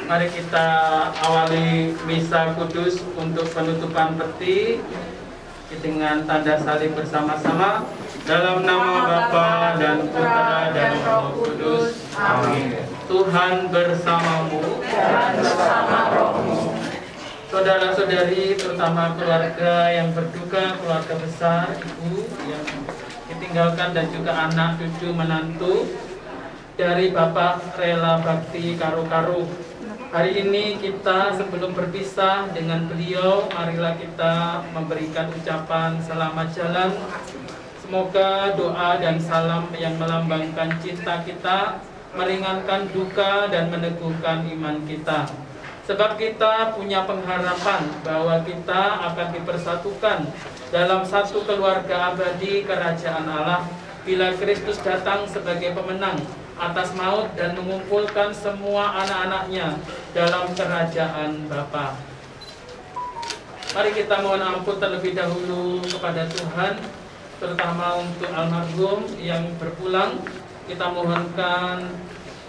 Mari kita awali misa kudus untuk penutupan peti dengan tanda salib bersama-sama dalam nama Bapa dan Putra dan Roh Kudus. Amin. Tuhan bersamamu dan bersama rohmu. Saudara-saudari, terutama keluarga yang berduka, keluarga besar, ibu yang ditinggalkan dan juga anak, cucu, menantu dari Bapak Rela Bakti Karu-Karu. Hari ini kita sebelum berpisah dengan beliau, marilah kita memberikan ucapan selamat jalan. Semoga doa dan salam yang melambangkan cinta kita meringankan duka dan meneguhkan iman kita. Sebab kita punya pengharapan bahwa kita akan dipersatukan dalam satu keluarga abadi kerajaan Allah bila Kristus datang sebagai pemenang atas maut dan mengumpulkan semua anak-anaknya dalam kerajaan Bapa. Mari kita mohon ampun terlebih dahulu kepada Tuhan, terutama untuk almarhum yang berpulang. Kita mohonkan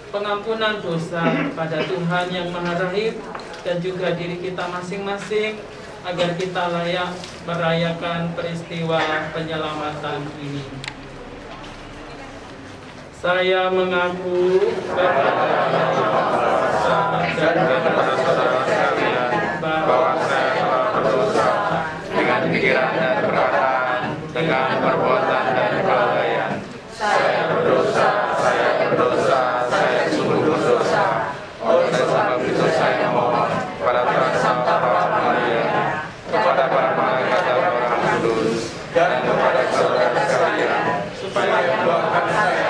pengampunan dosa kepada Tuhan yang Maha Rahim dan juga diri kita masing-masing agar kita layak merayakan peristiwa penyelamatan ini. Saya mengaku kepada dan kepada saudara sekalian bahwa saya telah berdosa dengan pikiran dan perkataan, dengan perbuatan dan kelalaian. Saya berdosa, saya sungguh berdosa. Oleh sebab itu saya mohon kepada Tuhan Santa Maria, kepada para malaikat dan orang kudus, dan kepada saudara sekalian, supaya doakan saya.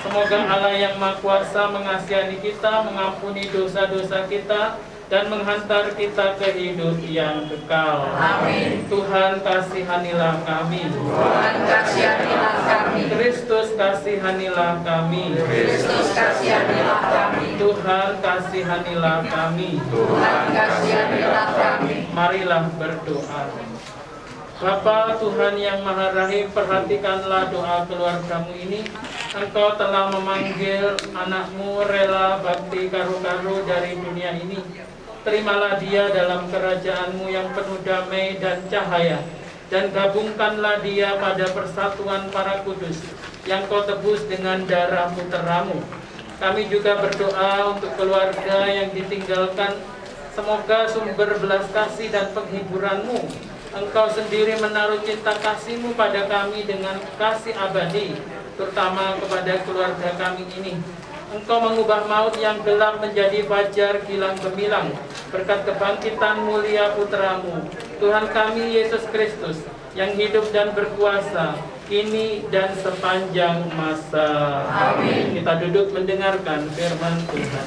Semoga Allah yang Maha Kuasa mengasihi kita, mengampuni dosa-dosa kita, dan menghantar kita ke hidup yang kekal. Amin. Tuhan kasihanilah kami. Tuhan kasihanilah kami. Kristus kasihanilah kami. Kristus kasihanilah kami. Tuhan kasihanilah kami. Tuhan kasihanilah kami. Marilah berdoa. Bapa Tuhan yang Maha Rahim, perhatikanlah doa keluargamu ini. Engkau telah memanggil anakmu Rela Bakti Karu-Karu dari dunia ini. Terimalah dia dalam kerajaanmu yang penuh damai dan cahaya, dan gabungkanlah dia pada persatuan para kudus yang kau tebus dengan darah puteramu. Kami juga berdoa untuk keluarga yang ditinggalkan. Semoga sumber belas kasih dan penghiburanmu, Engkau sendiri menaruh cinta kasih-Mu pada kami dengan kasih abadi, terutama kepada keluarga kami ini. Engkau mengubah maut yang gelap menjadi fajar gilang gemilang berkat kebangkitan mulia Putramu, Tuhan kami Yesus Kristus, yang hidup dan berkuasa kini dan sepanjang masa. Amin. Kita duduk mendengarkan firman Tuhan.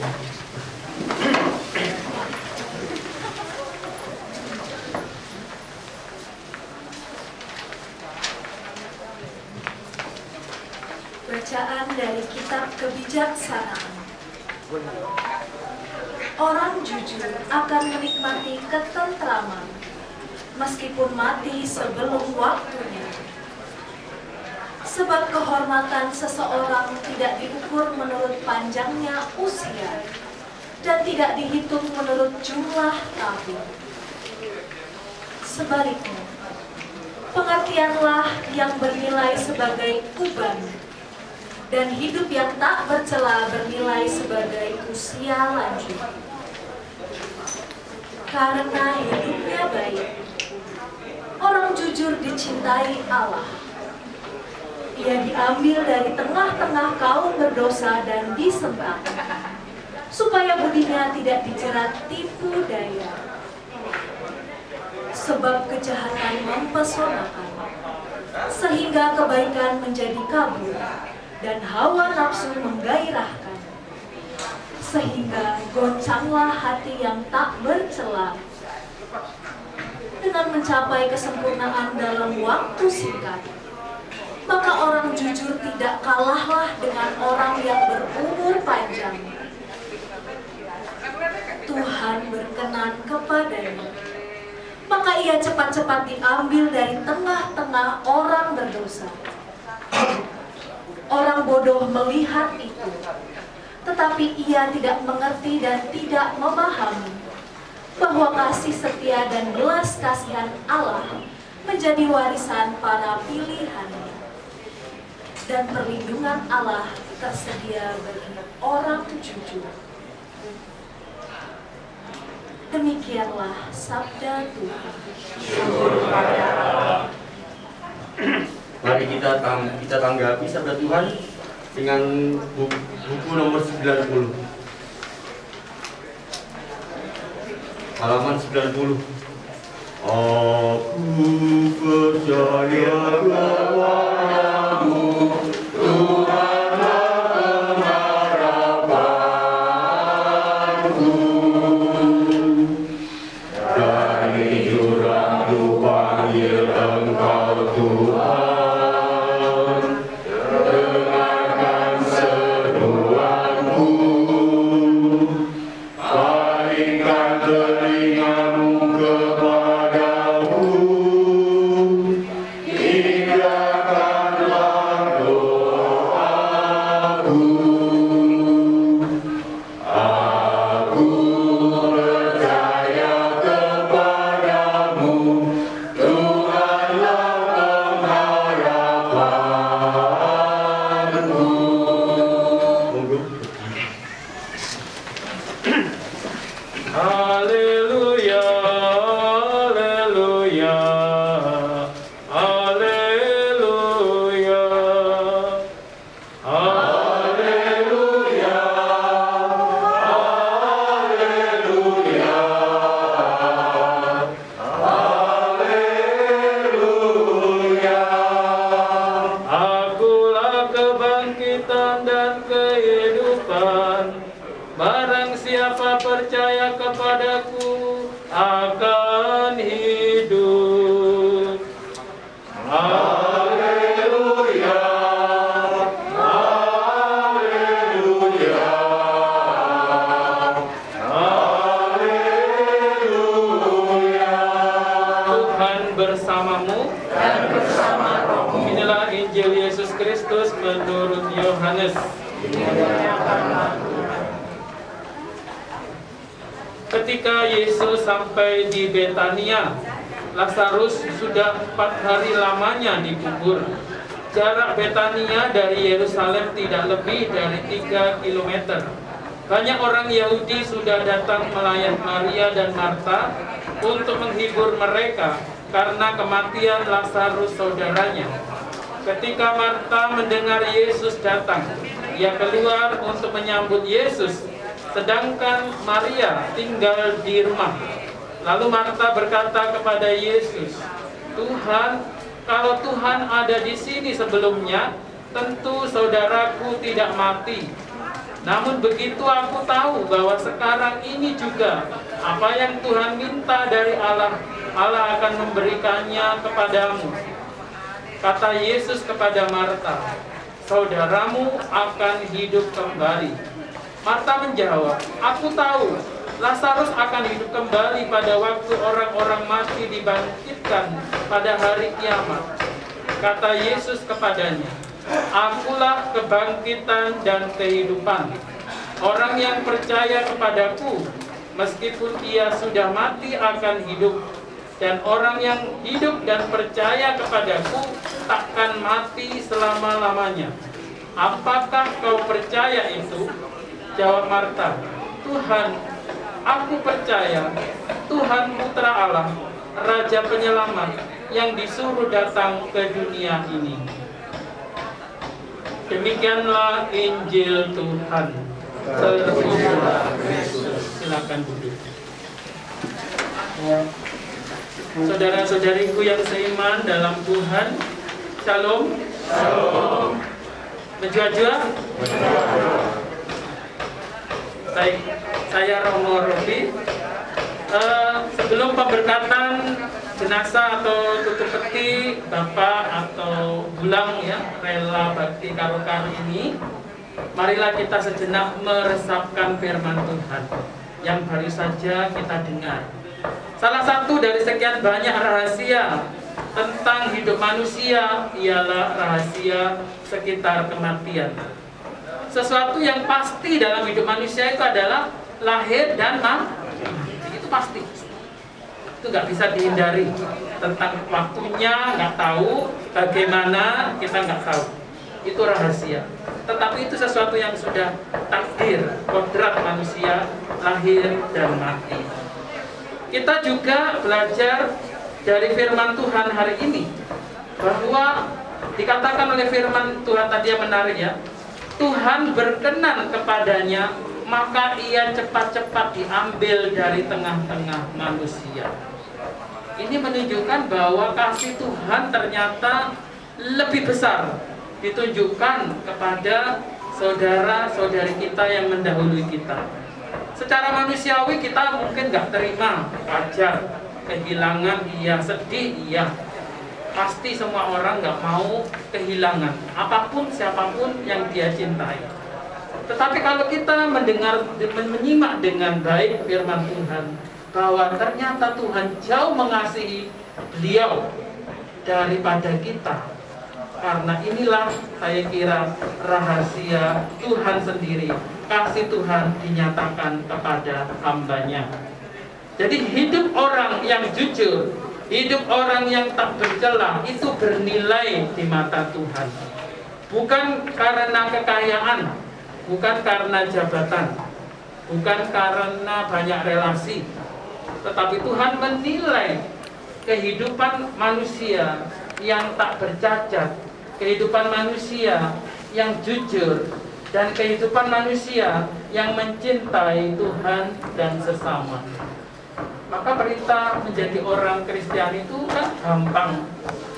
Bacaan dari kitab kebijaksanaan. Orang jujur akan menikmati ketentraman meskipun mati sebelum waktunya. Sebab kehormatan seseorang tidak diukur menurut panjangnya usia dan tidak dihitung menurut jumlah tahun. Sebaliknya, pengertianlah yang bernilai sebagai uban dan hidup yang tak bercela bernilai sebagai usia lanjut. Karena hidupnya baik, orang jujur dicintai Allah. Ia diambil dari tengah-tengah kaum berdosa dan disembah, supaya budinya tidak dijerat tipu daya. Sebab kejahatan mempesonakan, sehingga kebaikan menjadi kabur, dan hawa nafsu menggairahkan, sehingga goncanglah hati yang tak bercela. Dengan mencapai kesempurnaan dalam waktu singkat, maka orang jujur tidak kalahlah dengan orang yang berumur panjang. Tuhan berkenan kepadanya, maka ia cepat-cepat diambil dari tengah-tengah orang berdosa. Orang bodoh melihat itu, tetapi ia tidak mengerti dan tidak memahami bahwa kasih setia dan belas kasihan Allah menjadi warisan para pilihannya, dan perlindungan Allah tersedia bagi orang jujur. Demikianlah sabda Tuhan. Mari kita tanggapi sabda Tuhan dengan buku nomor 90. Halaman 90. Aku percaya kepadamu, Tuhanlah pengharapanku. Dari jurang ku panggil Engkau Tuhan, dengarkan seruanku, palingkan telingamu kepadaku, indahkanlah doaku. Aku percaya kepadamu, Tuhanlah pengharapanku. Monggo. Haleluya, haleluya, haleluya, haleluya, haleluya, haleluya. Akulah kebangkitan dan kehidupan. Barang siapa percaya kepadaku akan hidup. Haleluya, haleluya, haleluya. Tuhan bersamamu dan bersama rohmu. Inilah Injil Yesus Kristus menurut Yohanes. Ketika Yesus sampai di Betania, Lazarus sudah 4 hari lamanya dikubur. Jarak Betania dari Yerusalem tidak lebih dari 3 km. Banyak orang Yahudi sudah datang melayat Maria dan Marta untuk menghibur mereka karena kematian Lazarus saudaranya. Ketika Marta mendengar Yesus datang, ia keluar untuk menyambut Yesus, sedangkan Maria tinggal di rumah. Lalu Marta berkata kepada Yesus, "Tuhan, kalau Tuhan ada di sini sebelumnya, tentu saudaraku tidak mati. Namun begitu aku tahu bahwa sekarang ini juga apa yang Tuhan minta dari Allah, Allah akan memberikannya kepadamu." Kata Yesus kepada Marta, "Saudaramu akan hidup kembali." Marta menjawab, "Aku tahu Lazarus akan hidup kembali pada waktu orang-orang mati dibangkitkan pada hari kiamat." Kata Yesus kepadanya, "Akulah kebangkitan dan kehidupan. Orang yang percaya kepadaku, meskipun ia sudah mati akan hidup. Dan orang yang hidup dan percaya kepadaku takkan mati selama-lamanya. apakah kau percaya itu? Jawab Marta, Tuhan, aku percaya Tuhan Putra Allah, Raja Penyelamat yang disuruh datang ke dunia ini. Demikianlah Injil Tuhan. Terpujilah Kristus. Silakan duduk. Saudara-saudariku yang seiman dalam Tuhan, Shalom. Shalom. Menjua-jua. Baik, saya Romo Robi. Sebelum pemberkatan jenazah atau tutup peti Bapak atau Bulang ya, Rela Bakti Karo-Karo ini, marilah kita sejenak meresapkan firman Tuhan yang baru saja kita dengar. Salah satu dari sekian banyak rahasia tentang hidup manusia ialah rahasia sekitar kematian. Sesuatu yang pasti dalam hidup manusia itu adalah lahir dan mati. Itu pasti. Itu nggak bisa dihindari. Tentang waktunya nggak tahu, bagaimana kita nggak tahu. Itu rahasia. Tetapi itu sesuatu yang sudah takdir, kodrat manusia, lahir dan mati. Kita juga belajar dari firman Tuhan hari ini bahwa dikatakan oleh firman Tuhan tadi yang menarik ya, Tuhan berkenan kepadanya, maka ia cepat-cepat diambil dari tengah-tengah manusia. Ini menunjukkan bahwa kasih Tuhan ternyata lebih besar ditunjukkan kepada saudara-saudari kita yang mendahului kita. Secara manusiawi kita mungkin nggak terima, wajar, kehilangan iya, sedih iya. Pasti semua orang nggak mau kehilangan apapun siapapun yang dia cintai. Tetapi kalau kita menyimak dengan baik firman Tuhan, bahwa ternyata Tuhan jauh mengasihi beliau daripada kita. Karena inilah saya kira rahasia Tuhan sendiri. Kasih Tuhan dinyatakan kepada hambanya. Jadi hidup orang yang jujur, hidup orang yang tak bercela itu bernilai di mata Tuhan. Bukan karena kekayaan, bukan karena jabatan, bukan karena banyak relasi, tetapi Tuhan menilai kehidupan manusia yang tak bercacat, kehidupan manusia yang jujur, dan kehidupan manusia yang mencintai Tuhan dan sesama. Maka perintah menjadi orang Kristen itu kan gampang.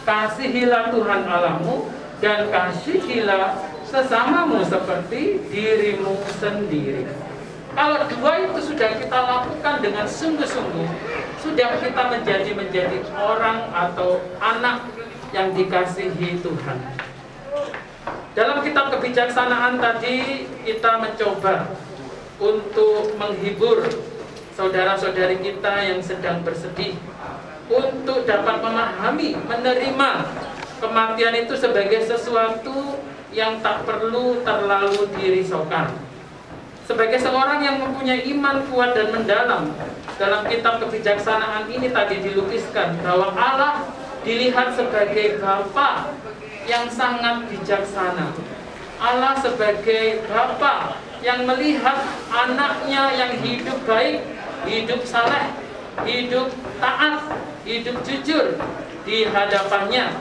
Kasihilah Tuhan Allahmu dan kasihilah sesamamu seperti dirimu sendiri. Kalau dua itu sudah kita lakukan dengan sungguh-sungguh, sudah kita menjadi orang atau anak yang dikasihi Tuhan. Dalam kitab kebijaksanaan tadi kita mencoba untuk menghibur saudara-saudari kita yang sedang bersedih, untuk dapat memahami, menerima kematian itu sebagai sesuatu yang tak perlu terlalu dirisaukan. Sebagai seorang yang mempunyai iman kuat dan mendalam, dalam kitab kebijaksanaan ini tadi dilukiskan bahwa Allah dilihat sebagai Bapa yang sangat bijaksana. Allah sebagai Bapa yang melihat anaknya yang hidup baik, hidup saleh, hidup taat, hidup jujur di hadapannya.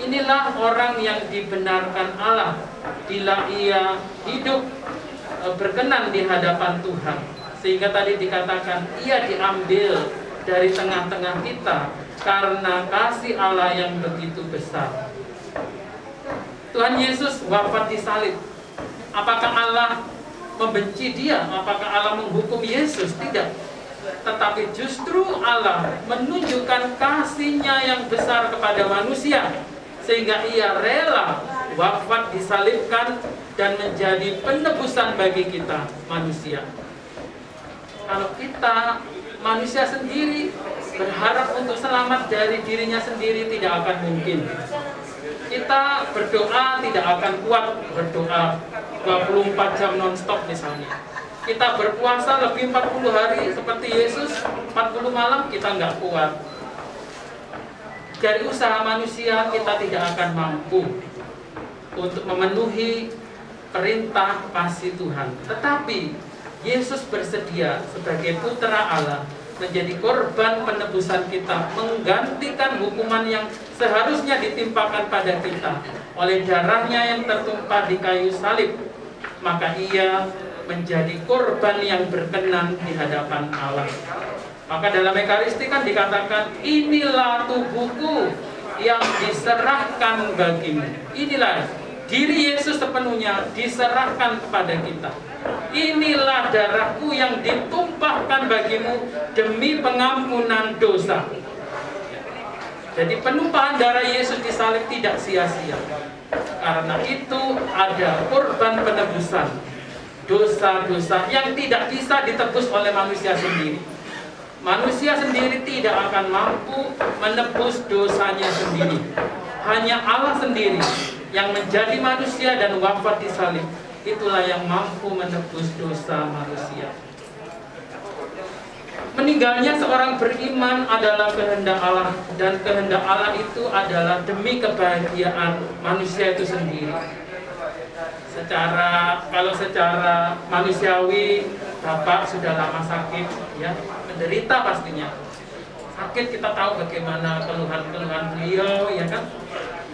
Inilah orang yang dibenarkan Allah bila ia hidup berkenan di hadapan Tuhan. Sehingga tadi dikatakan ia diambil dari tengah-tengah kita karena kasih Allah yang begitu besar. Tuhan Yesus wafat di salib. Apakah Allah membenci dia? Apakah Allah menghukum Yesus? Tidak. Tetapi justru Allah menunjukkan kasih-Nya yang besar kepada manusia, sehingga ia rela wafat disalibkan dan menjadi penebusan bagi kita manusia. Kalau kita manusia sendiri berharap untuk selamat dari dirinya sendiri tidak akan mungkin. Kita berdoa tidak akan kuat berdoa 24 jam non-stop misalnya. Kita berpuasa lebih 40 hari seperti Yesus, 40 malam kita nggak kuat. Dari usaha manusia kita tidak akan mampu untuk memenuhi perintah kasih Tuhan. Tetapi Yesus bersedia sebagai putra Allah menjadi korban penebusan kita, menggantikan hukuman yang seharusnya ditimpakan pada kita oleh darahnya yang tertumpah di kayu salib. Maka ia menjadi korban yang berkenan di hadapan Allah. Maka dalam Ekaristi kan dikatakan, inilah tubuhku yang diserahkan bagimu. Inilah diri Yesus sepenuhnya diserahkan kepada kita. Inilah darahku yang ditumpahkan bagimu demi pengampunan dosa. Jadi penumpahan darah Yesus di salib tidak sia-sia. Karena itu ada korban penebusan dosa-dosa yang tidak bisa ditebus oleh manusia sendiri. Manusia sendiri tidak akan mampu menebus dosanya sendiri. Hanya Allah sendiri yang menjadi manusia dan wafat di salib, itulah yang mampu menebus dosa manusia. Meninggalnya seorang beriman adalah kehendak Allah, dan kehendak Allah itu adalah demi kebahagiaan manusia itu sendiri. Kalau secara manusiawi, Bapak sudah lama sakit, ya, menderita pastinya. Sakit, kita tahu bagaimana keluhan-keluhan beliau, ya kan?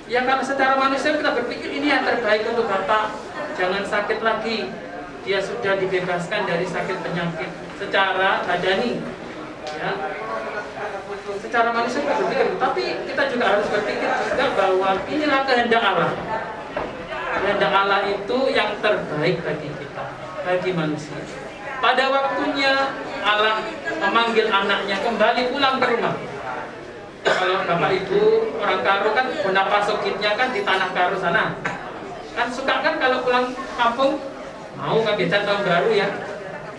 Ya, kalau secara manusia kita berpikir ini yang terbaik untuk Bapak, jangan sakit lagi. Dia sudah dibebaskan dari sakit penyakit secara badani, ya. Secara manusia kita berpikir, tapi kita juga harus berpikir juga bahwa inilah kehendak Allah. Kehendak Allah itu yang terbaik bagi kita, bagi manusia. Pada waktunya Allah memanggil anaknya kembali pulang ke rumah. Kalau Bapak Ibu orang Karo kan Bonapa Sokitnya kan di tanah Karo sana. Kan suka kan kalau pulang kampung, mau ngabisan tahun baru ya,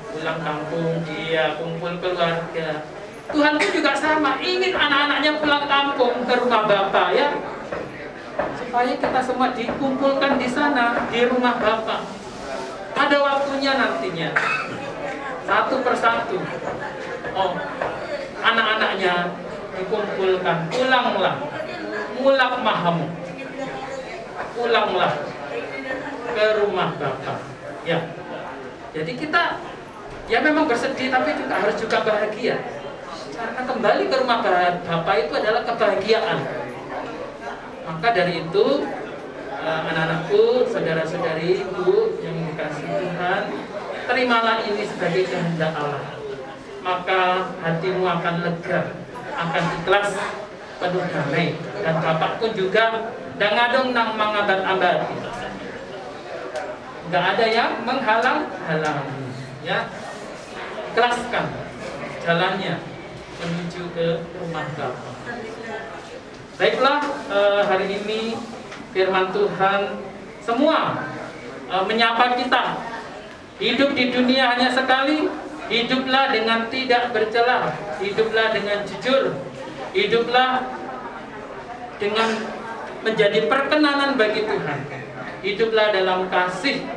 pulang kampung, dia kumpul keluarga. Tuhan pun juga sama, ingin anak-anaknya pulang kampung ke rumah Bapak, ya, supaya kita semua dikumpulkan di sana, di rumah Bapak. Pada waktunya nantinya, satu persatu, anak-anaknya dikumpulkan, pulanglah, mulak mahamu, pulanglah ke rumah Bapak. Ya, jadi kita ya memang bersedih, tapi juga harus juga bahagia. Karena kembali ke rumah Bapak itu adalah kebahagiaan. Maka dari itu, anak-anakku, saudara-saudariku yang dikasihi Tuhan, terimalah ini sebagai kehendak Allah. Maka hatimu akan lega, akan ikhlas, penuh damai, dan Bapak pun juga dangadong nang mangabat-abat. Nggak ada yang menghalang-halangi, ya. Ikhlaskan jalannya menuju ke rumah Bapak. Baiklah, hari ini firman Tuhan semua menyapa kita. Hidup di dunia hanya sekali, hiduplah dengan tidak bercela, hiduplah dengan jujur, hiduplah dengan menjadi perkenanan bagi Tuhan, hiduplah dalam kasih,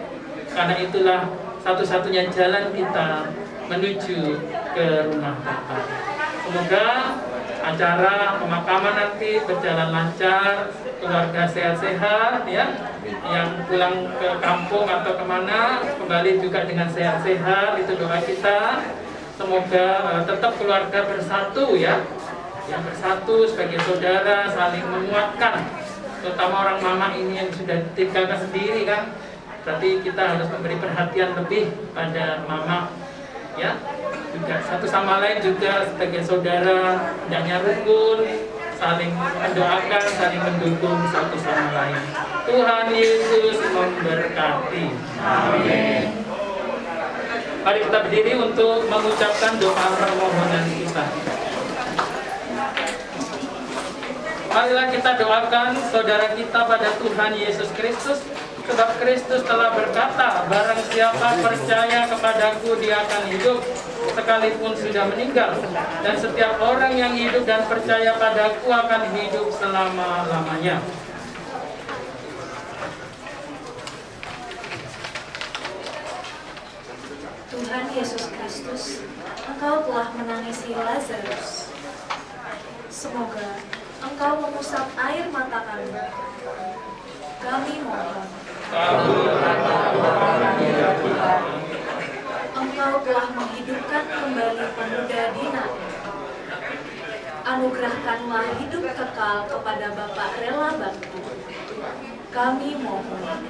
karena itulah satu-satunya jalan kita menuju ke rumah Bapa. Semoga acara pemakaman nanti berjalan lancar, keluarga sehat-sehat, ya, yang pulang ke kampung atau kemana kembali juga dengan sehat-sehat, itu doa kita. Semoga tetap keluarga bersatu, ya, yang bersatu sebagai saudara, saling menguatkan, terutama orang mama ini yang sudah ditinggalkan sendiri kan, berarti kita harus memberi perhatian lebih pada mama, ya, juga satu sama lain juga sebagai saudara, hendaknya rukun, saling mendoakan, saling mendukung satu sama lain. Tuhan Yesus memberkati. Amin. Mari kita berdiri untuk mengucapkan doa permohonan kita. Marilah kita doakan saudara kita pada Tuhan Yesus Kristus, sebab Kristus telah berkata, barang siapa percaya kepadaku dia akan hidup sekalipun sudah meninggal, dan setiap orang yang hidup dan percaya padaku akan hidup selama-lamanya. Tuhan Yesus Kristus, Engkau telah menangisi Lazarus. Semoga Engkau mengusap air mata kami. Kami mohon. anugerahkanlah hidup kekal kepada Bapak Rela Bakti. Kami mohon.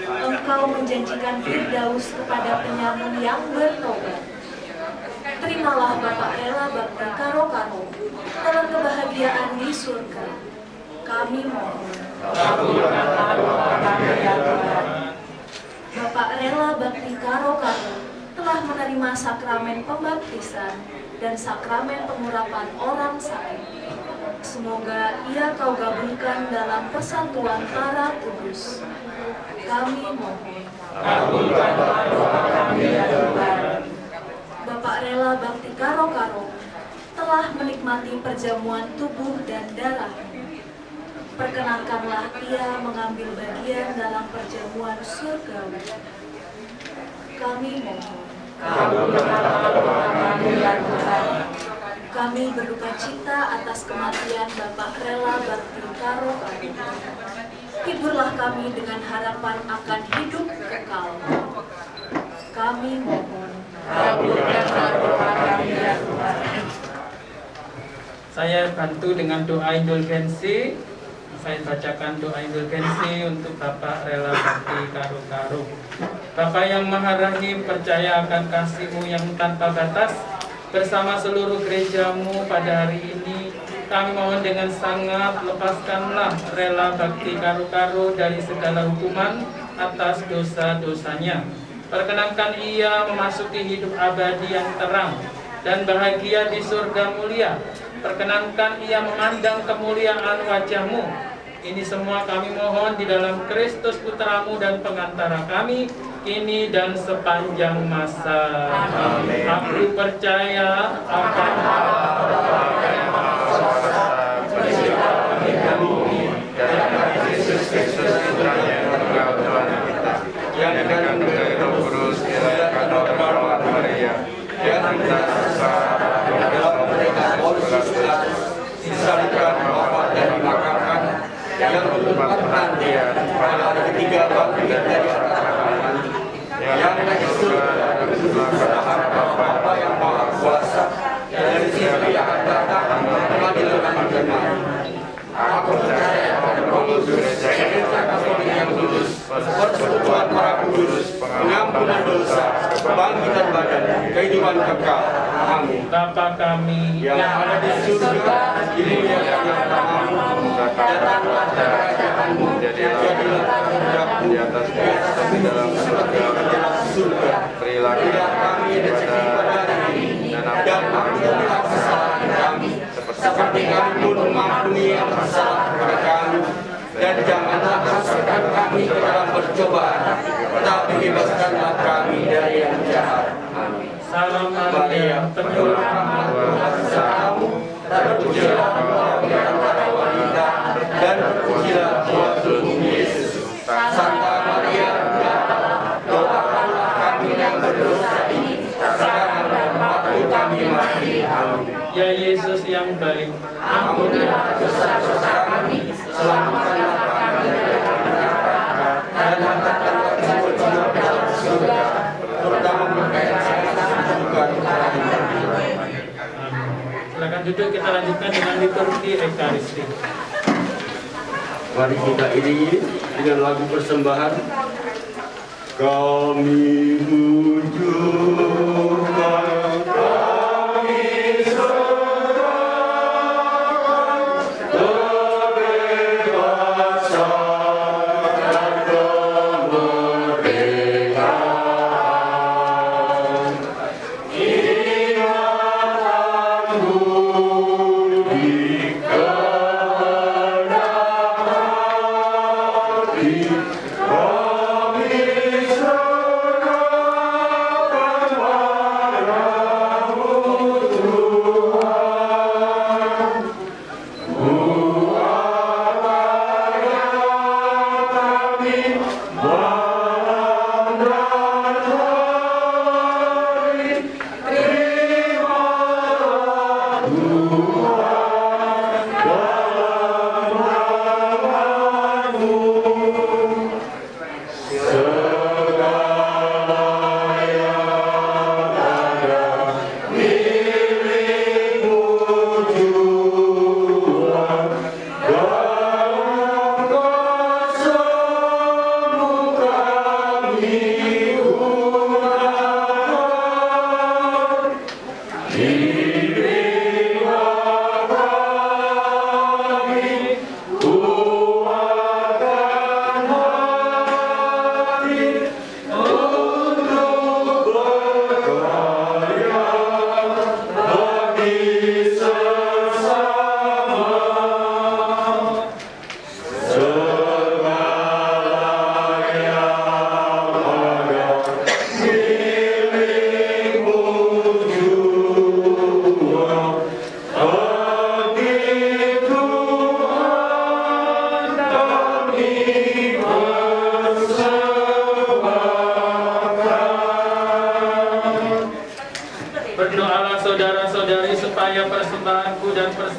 Engkau menjanjikan Firdaus kepada penyamun yang bertobat. Terimalah Bapak Rela Bakti Karo-Karo dalam kebahagiaan di surga. Kami mohon. Bapak Rela Bakti Karo-Karo telah menerima sakramen pembaptisan dan sakramen pengurapan orang sakit. Semoga ia kau gabungkan dalam persatuan para kudus. Kami mohon. Bapak Rela Bakti Karo-Karo telah menikmati perjamuan tubuh dan darah. Perkenankanlah ia mengambil bagian dalam perjamuan surgawi. Kami mohon. Kami berduka cita atas kematian Bapak Rela Bakti Karo-Karo. Hiburlah kami dengan harapan akan hidup kekal. Kami mohon. Saya bantu dengan doa indulgensi. Saya bacakan doa indulgensi untuk Bapak Rela Bakti Karo-Karo. Bapak yang Maha Rahim, percaya akan kasih-Mu yang tanpa batas bersama seluruh gereja-Mu pada hari ini. Kami mohon dengan sangat, lepaskanlah Rela Bakti Karo-Karo dari segala hukuman atas dosa-dosanya. Perkenankan ia memasuki hidup abadi yang terang dan bahagia di surga mulia. Perkenankan ia memandang kemuliaan wajah-Mu. Ini semua kami mohon di dalam Kristus Putra-Mu dan pengantara kami, kini dan sepanjang masa. Amin. Aku percaya akan Yesus Kristus Putranya, Tunggal Tuhan kita, yang dikandung dari Roh Kudus, dilahirkan oleh Maria, yang kita disalibkan, wafat dan dimakamkan, yang bertempat penantian pada hari ketiga bangkit dari antara mati, yang naik ke surga pada Bapa yang Maha Kuasa, dari situ yang akan datang mengadil orang dan mati. Aku percaya pada Roh Kudus, gereja Katolik yang kudus, persekutuan para kudus, pengampunan dosa, kebangkitan badan, kehidupan kekal. Amin. Bapa kami yang ada di surga, dimuliakan namamu, datanglah kerajaan-Mu, jadilah kehendakmu di atas bumi seperti dalam surga. Berilah kami rezeki pada hari ini, dan ampunilah kesalahan kami, seperti kami pun mengampuni yang bersalah kepada kami, dan janganlah masukkan kami ke dalam percobaan, tetapi bebaskanlah kami dari yang jahat. Amin. Salam Maria, penuh rahmat, Tuhan bersamamu, terpujilah engkau di antara wanita, dan terpujilah buah tubuhmu Yesus. Santa Maria, Bunda Allah, doakanlah kami yang berdosa ini, sekarang dan waktu kami mati. Amin. Ya Yesus yang baik, ampunilah dosa-dosa kami, selamatkanlah kami dari neraka, dan hantarkanlah jiwa-jiwa ke dalam surga, terutama mereka yang sangat membutuhkan pertolongan. Silakan duduk, kita lanjutkan dengan liturgi Ekaristi. Mari kita iringi dengan lagu persembahan. Kami menunjukkan kami serahkan kebebasan dan kemerdekaan. Ingatan budi kehendak hati. Kami serahkan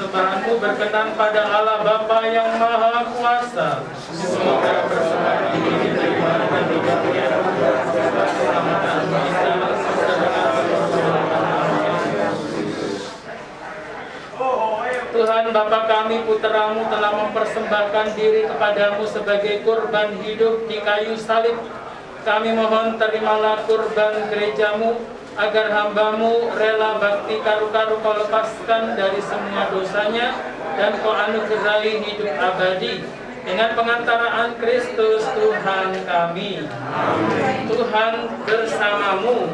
persembahanmu berkenan pada Allah Bapa yang Maha Kuasa. Semoga persembahan ini diterima dan digantikan keselamatan kita Tuhan Bapa kami, puteramu telah mempersembahkan diri kepadamu sebagai kurban hidup di kayu salib. Kami mohon terimalah kurban gerejamu, agar hambamu rela bakti karu-karu kau lepaskan dari semua dosanya, dan kau anugerahi hidup abadi dengan pengantaraan Kristus Tuhan kami. Amin. Tuhan bersamamu.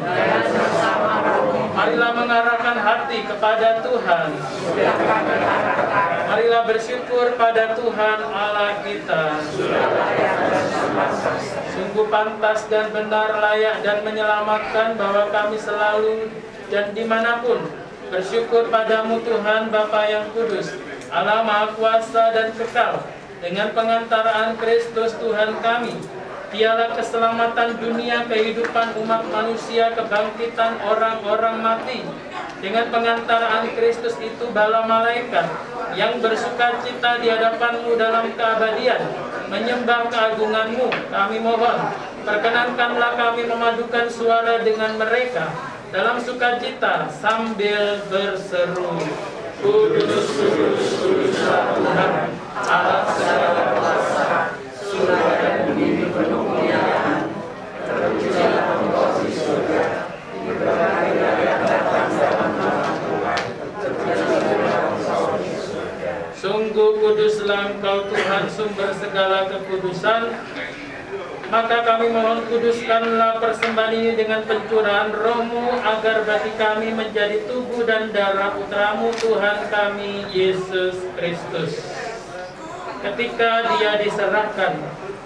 Marilah mengarahkan hati kepada Tuhan. Marilah bersyukur pada Tuhan Allah kita. Sungguh pantas dan benar, layak dan menyelamatkan bahwa kami selalu dan dimanapun bersyukur padamu Tuhan Bapa yang kudus, Allah Maha Kuasa dan kekal, dengan pengantaraan Kristus Tuhan kami, piala keselamatan dunia, kehidupan umat manusia, kebangkitan orang-orang mati. Dengan pengantaraan Kristus itu bala malaikat yang bersuka cita di hadapanmu dalam keabadian, menyembah keagunganmu. Kami mohon, perkenankanlah kami memadukan suara dengan mereka dalam sukacita sambil berseru, Kudus, kudus, kudus Tuhan, Allah segala kuasa, surga dan bumi penuh kemuliaan. Terpujilah Engkau di surga, diberkati yang datang dalam nama Tuhan. Terpujilah Engkau di surga. Sungguh kuduslah Engkau Tuhan, sumber segala kekudusan. Maka kami mohon, kuduskanlah persembahan ini dengan pencurahan roh-Mu, agar bagi kami menjadi tubuh dan darah putramu Tuhan kami, Yesus Kristus. Ketika Dia diserahkan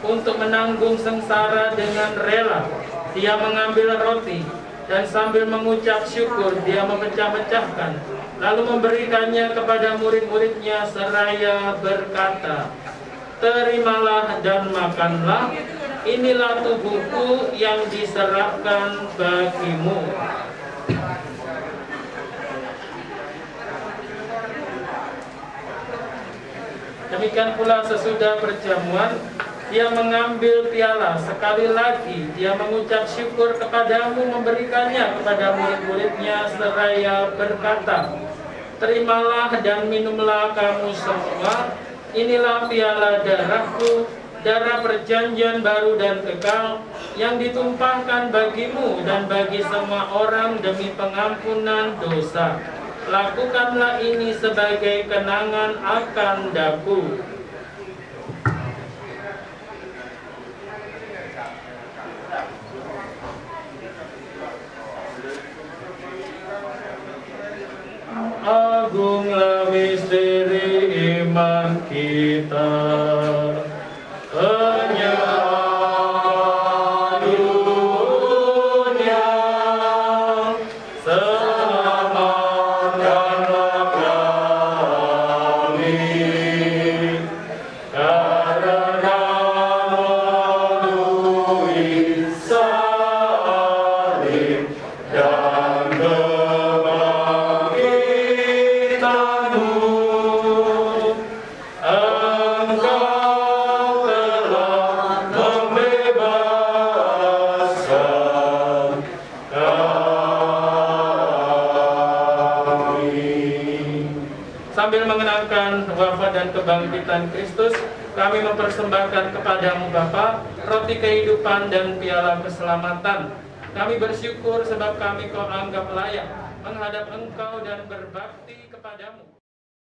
untuk menanggung sengsara dengan rela, Dia mengambil roti, dan sambil mengucap syukur, Dia memecah-mecahkan, lalu memberikannya kepada murid-muridnya seraya berkata, Terimalah dan makanlah, inilah tubuhku yang diserahkan bagimu. Demikian pula sesudah perjamuan, Dia mengambil piala, sekali lagi Dia mengucap syukur kepadamu, memberikannya kepada murid-muridnya seraya berkata, Terimalah dan minumlah kamu semua, inilah piala darahku, darah perjanjian baru dan kekal, yang ditumpahkan bagimu dan bagi semua orang demi pengampunan dosa. Lakukanlah ini sebagai kenangan akan daku. Agunglah misteri iman kita, penyerahan dunia, selamatkanlah kami, karena melalui salib dan kebangkitanmu, Engkau telah membebaskan kami. Sambil mengenangkan wafat dan kebangkitan Kristus, kami mempersembahkan kepadamu Bapa roti kehidupan dan piala keselamatan. Kami bersyukur sebab kami Kau anggap layak menghadap Engkau dan berbakti kepadamu.